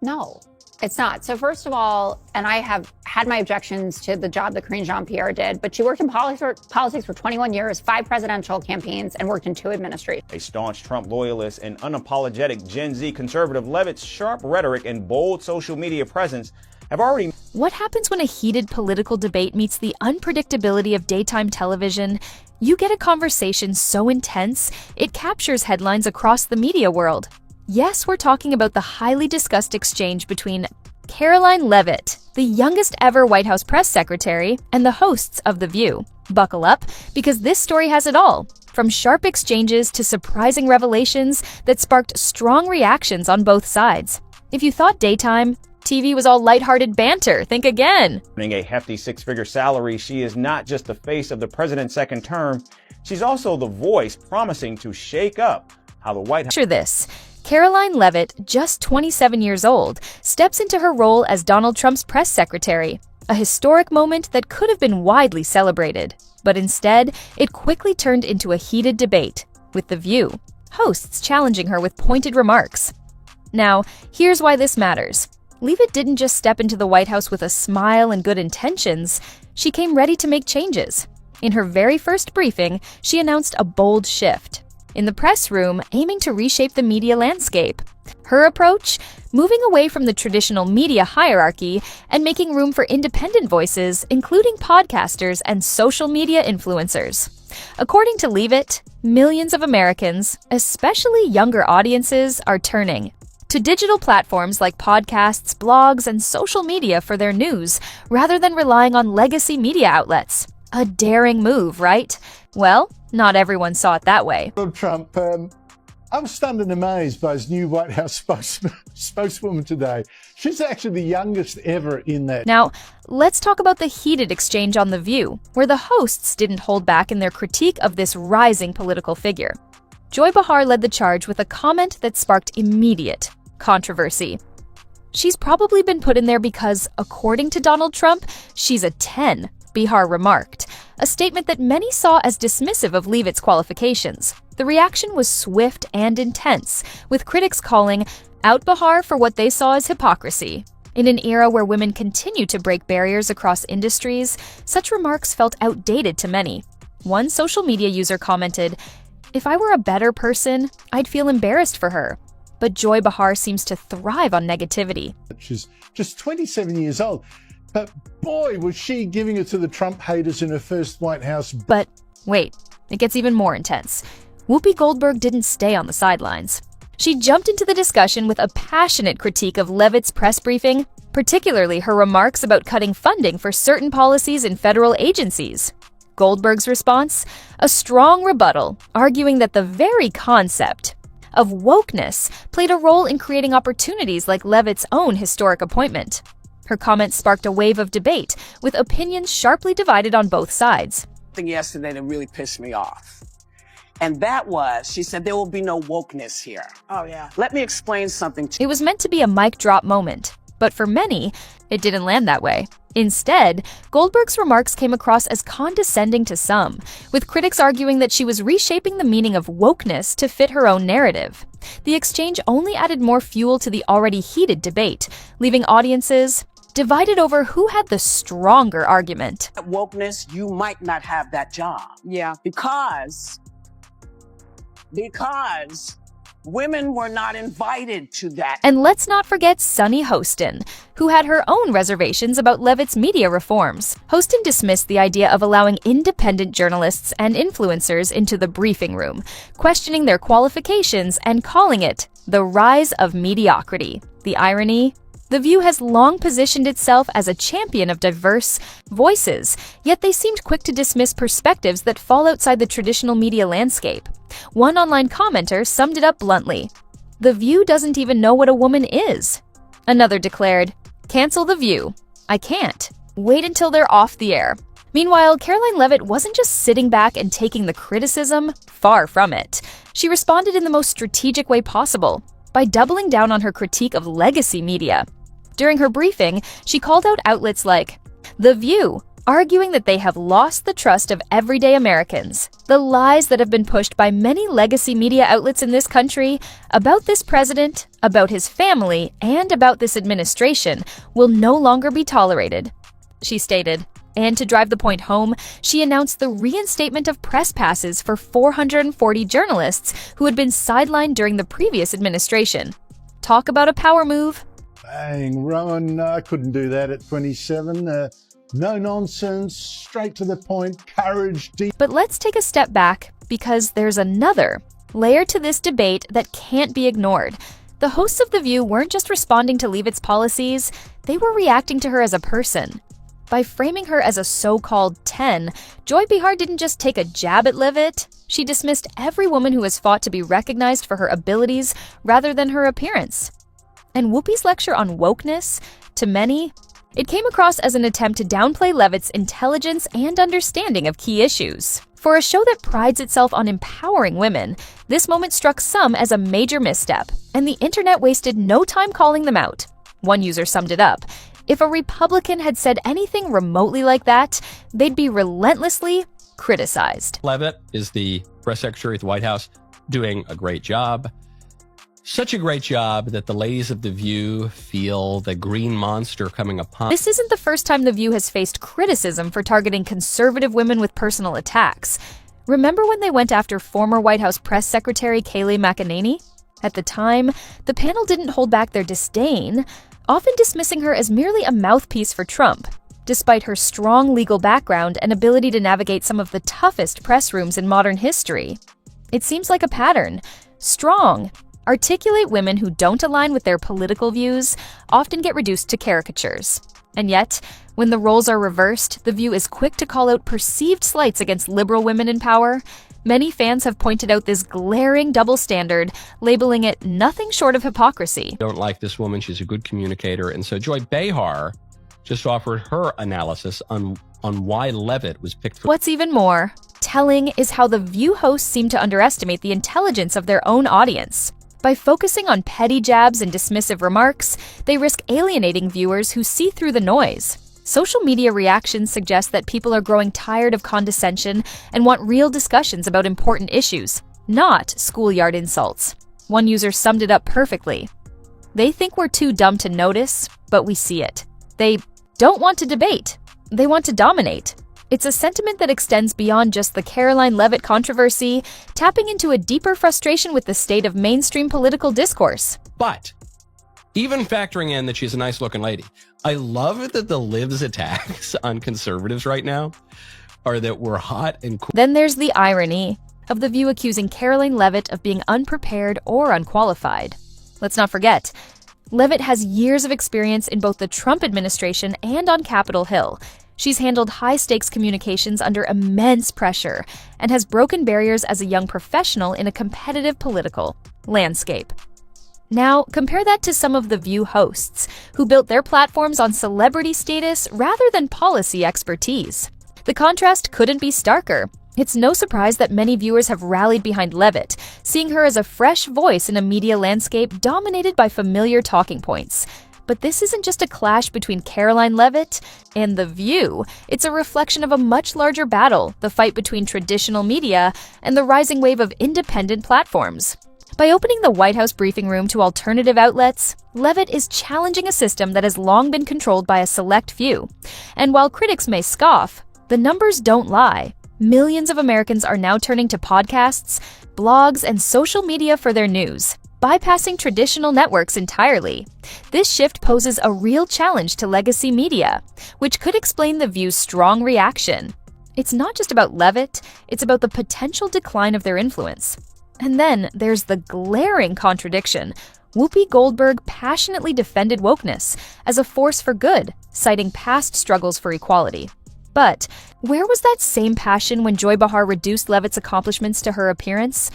No, it's not. So first of all, and I have had my objections to the job that Karine Jean-Pierre did, but she worked in politics for 21 years, 5 presidential campaigns, and worked in 2 administrations. A staunch Trump loyalist and unapologetic Gen Z conservative, Leavitt's sharp rhetoric and bold social media presence have already... What happens when a heated political debate meets the unpredictability of daytime television? You get a conversation so intense, it captures headlines across the media world. Yes, we're talking about the highly discussed exchange between Karoline Leavitt, the youngest ever White House press secretary, and the hosts of The View. Buckle up, because this story has it all, from sharp exchanges to surprising revelations that sparked strong reactions on both sides. If you thought daytime TV was all lighthearted banter, think again. Earning a hefty 6-figure salary, she is not just the face of the president's second term, she's also the voice promising to shake up how the White House... Picture this. Karoline Leavitt, just 27 years old, steps into her role as Donald Trump's press secretary, a historic moment that could have been widely celebrated. But instead, it quickly turned into a heated debate, with The View, hosts challenging her with pointed remarks. Now, here's why this matters. Leavitt didn't just step into the White House with a smile and good intentions, she came ready to make changes. In her very first briefing, she announced a bold shift in the press room, aiming to reshape the media landscape. Her approach? Moving away from the traditional media hierarchy and making room for independent voices, including podcasters and social media influencers. According to Leavitt, millions of Americans, especially younger audiences, are turning to digital platforms like podcasts, blogs, and social media for their news, rather than relying on legacy media outlets. A daring move, right? Well, not everyone saw it that way. Donald Trump, I was stunned and amazed by his new White House spokeswoman today. She's actually the youngest ever in that. Now, let's talk about the heated exchange on The View, where the hosts didn't hold back in their critique of this rising political figure. Joy Behar led the charge with a comment that sparked immediate controversy. She's probably been put in there because, according to Donald Trump, she's a 10, Behar remarked, a statement that many saw as dismissive of Leavitt's qualifications. The reaction was swift and intense, with critics calling out Behar for what they saw as hypocrisy. In an era where women continue to break barriers across industries, such remarks felt outdated to many. One social media user commented, "If I were a better person, I'd feel embarrassed for her." But Joy Behar seems to thrive on negativity. She's just 27 years old. But boy, was she giving it to the Trump haters in her first White House. But wait, it gets even more intense. Whoopi Goldberg didn't stay on the sidelines. She jumped into the discussion with a passionate critique of Leavitt's press briefing, particularly her remarks about cutting funding for certain policies in federal agencies. Goldberg's response? A strong rebuttal, arguing that the very concept of wokeness played a role in creating opportunities like Leavitt's own historic appointment. Her comments sparked a wave of debate, with opinions sharply divided on both sides. Something yesterday that really pissed me off. And that was, she said, there will be no wokeness here. Oh, yeah. Let me explain something to you. It was meant to be a mic drop moment, but for many, it didn't land that way. Instead, Goldberg's remarks came across as condescending to some, with critics arguing that she was reshaping the meaning of wokeness to fit her own narrative. The exchange only added more fuel to the already heated debate, leaving audiences divided over who had the stronger argument. Wokeness, you might not have that job. Yeah. Because women were not invited to that. And let's not forget Sunny Hostin, who had her own reservations about Leavitt's media reforms. Hostin dismissed the idea of allowing independent journalists and influencers into the briefing room, questioning their qualifications and calling it the rise of mediocrity. The irony? The View has long positioned itself as a champion of diverse voices, yet they seemed quick to dismiss perspectives that fall outside the traditional media landscape. One online commenter summed it up bluntly: "The View doesn't even know what a woman is." Another declared, "Cancel The View. I can't. Wait until they're off the air." Meanwhile, Karoline Leavitt wasn't just sitting back and taking the criticism, far from it. She responded in the most strategic way possible, by doubling down on her critique of legacy media. During her briefing, she called out outlets like The View, arguing that they have lost the trust of everyday Americans. The lies that have been pushed by many legacy media outlets in this country about this president, about his family, and about this administration will no longer be tolerated, she stated. And to drive the point home, she announced the reinstatement of press passes for 440 journalists who had been sidelined during the previous administration. Talk about a power move. Bang, Rowan, I couldn't do that at 27. No nonsense, straight to the point, courage, deep. But let's take a step back, because there's another layer to this debate that can't be ignored. The hosts of The View weren't just responding to Leavitt's policies, they were reacting to her as a person. By framing her as a so-called 10, Joy Behar didn't just take a jab at Leavitt, she dismissed every woman who has fought to be recognized for her abilities rather than her appearance. And Whoopi's lecture on wokeness, to many, it came across as an attempt to downplay Leavitt's intelligence and understanding of key issues. For a show that prides itself on empowering women, this moment struck some as a major misstep, and the internet wasted no time calling them out. One user summed it up: if a Republican had said anything remotely like that, they'd be relentlessly criticized. Leavitt is the press secretary at the White House, doing a great job. Such a great job that the ladies of The View feel the green monster coming upon. This isn't the first time The View has faced criticism for targeting conservative women with personal attacks. Remember when they went after former White House press secretary Kayleigh McEnany? At the time, the panel didn't hold back their disdain, often dismissing her as merely a mouthpiece for Trump, despite her strong legal background and ability to navigate some of the toughest press rooms in modern history. It seems like a pattern. Strong, articulate women who don't align with their political views often get reduced to caricatures. And yet, when the roles are reversed, The View is quick to call out perceived slights against liberal women in power. Many fans have pointed out this glaring double standard, labeling it nothing short of hypocrisy. Don't like this woman, she's a good communicator. And so Joy Behar just offered her analysis on why Leavitt was picked for. What's even more telling is how The View hosts seem to underestimate the intelligence of their own audience. By focusing on petty jabs and dismissive remarks, they risk alienating viewers who see through the noise. Social media reactions suggest that people are growing tired of condescension and want real discussions about important issues, not schoolyard insults. One user summed it up perfectly. They think we're too dumb to notice, but we see it. They don't want to debate. They want to dominate. It's a sentiment that extends beyond just the Karoline Leavitt controversy, tapping into a deeper frustration with the state of mainstream political discourse. But even factoring in that she's a nice-looking lady, I love that the Liv's attacks on conservatives right now are that we're hot and cool. Then there's the irony of The View accusing Karoline Leavitt of being unprepared or unqualified. Let's not forget, Leavitt has years of experience in both the Trump administration and on Capitol Hill. She's handled high-stakes communications under immense pressure and has broken barriers as a young professional in a competitive political landscape. Now, compare that to some of The View hosts, who built their platforms on celebrity status rather than policy expertise. The contrast couldn't be starker. It's no surprise that many viewers have rallied behind Leavitt, seeing her as a fresh voice in a media landscape dominated by familiar talking points. But this isn't just a clash between Karoline Leavitt and The View. It's a reflection of a much larger battle, the fight between traditional media and the rising wave of independent platforms. By opening the White House briefing room to alternative outlets, Leavitt is challenging a system that has long been controlled by a select few. And while critics may scoff, the numbers don't lie. Millions of Americans are now turning to podcasts, blogs, and social media for their news, bypassing traditional networks entirely. This shift poses a real challenge to legacy media, which could explain The View's strong reaction. It's not just about Leavitt, it's about the potential decline of their influence. And then there's the glaring contradiction. Whoopi Goldberg passionately defended wokeness as a force for good, citing past struggles for equality. But where was that same passion when Joy Behar reduced Leavitt's accomplishments to her appearance?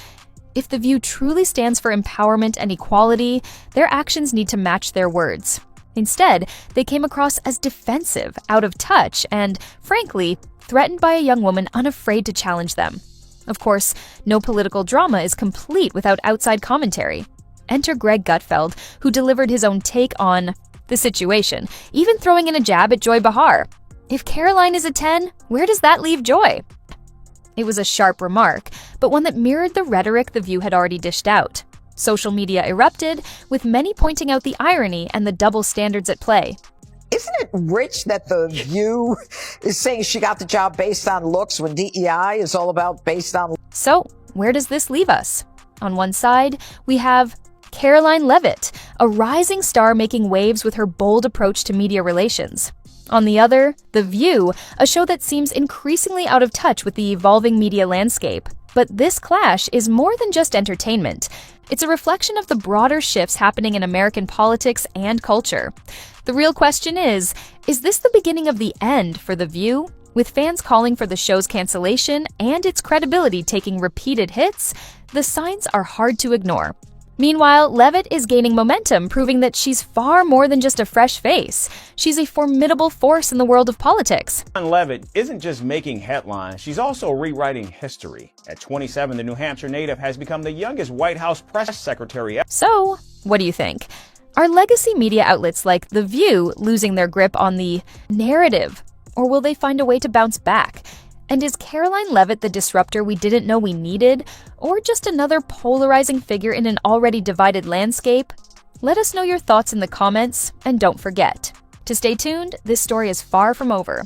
If The View truly stands for empowerment and equality, their actions need to match their words. Instead, they came across as defensive, out of touch, and, frankly, threatened by a young woman unafraid to challenge them. Of course, no political drama is complete without outside commentary. Enter Greg Gutfeld, who delivered his own take on the situation, even throwing in a jab at Joy Behar. If Karoline is a 10, where does that leave Joy? It was a sharp remark, but one that mirrored the rhetoric The View had already dished out. Social media erupted, with many pointing out the irony and the double standards at play. Isn't it rich that The View is saying she got the job based on looks when DEI is all about based on... So, where does this leave us? On one side, we have Karoline Leavitt, a rising star making waves with her bold approach to media relations. On the other, The View, a show that seems increasingly out of touch with the evolving media landscape. But this clash is more than just entertainment. It's a reflection of the broader shifts happening in American politics and culture. The real question is this the beginning of the end for The View? With fans calling for the show's cancellation and its credibility taking repeated hits, the signs are hard to ignore. Meanwhile, Leavitt is gaining momentum, proving that she's far more than just a fresh face. She's a formidable force in the world of politics. Karoline Leavitt isn't just making headlines, she's also rewriting history. At 27, the New Hampshire native has become the youngest White House press secretary ever. So, what do you think? Are legacy media outlets like The View losing their grip on the narrative? Or will they find a way to bounce back? And is Karoline Leavitt the disruptor we didn't know we needed, or just another polarizing figure in an already divided landscape? Let us know your thoughts in the comments, and don't forget, to stay tuned, this story is far from over.